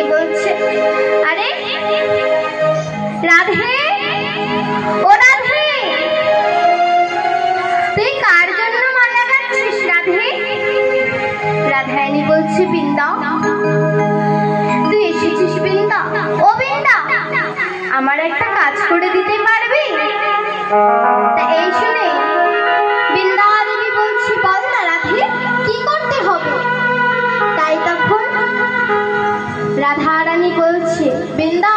গিয়ে বলছে, আরে রাধে, ও রাধে, তুই কার জন্য মালা গাচ্ছিস রাধে? রাধারানী বলছে, বৃন্দা, তুই এসেছিস বৃন্দা? ও বৃন্দা, আমার একটা কাজ করে দিতে পারবি? তা এই শুনে বৃন্দা দেবী বলছি, বল না রাধে, কি করতে হবে? তাই তখন রাধারানী বলছে, বৃন্দা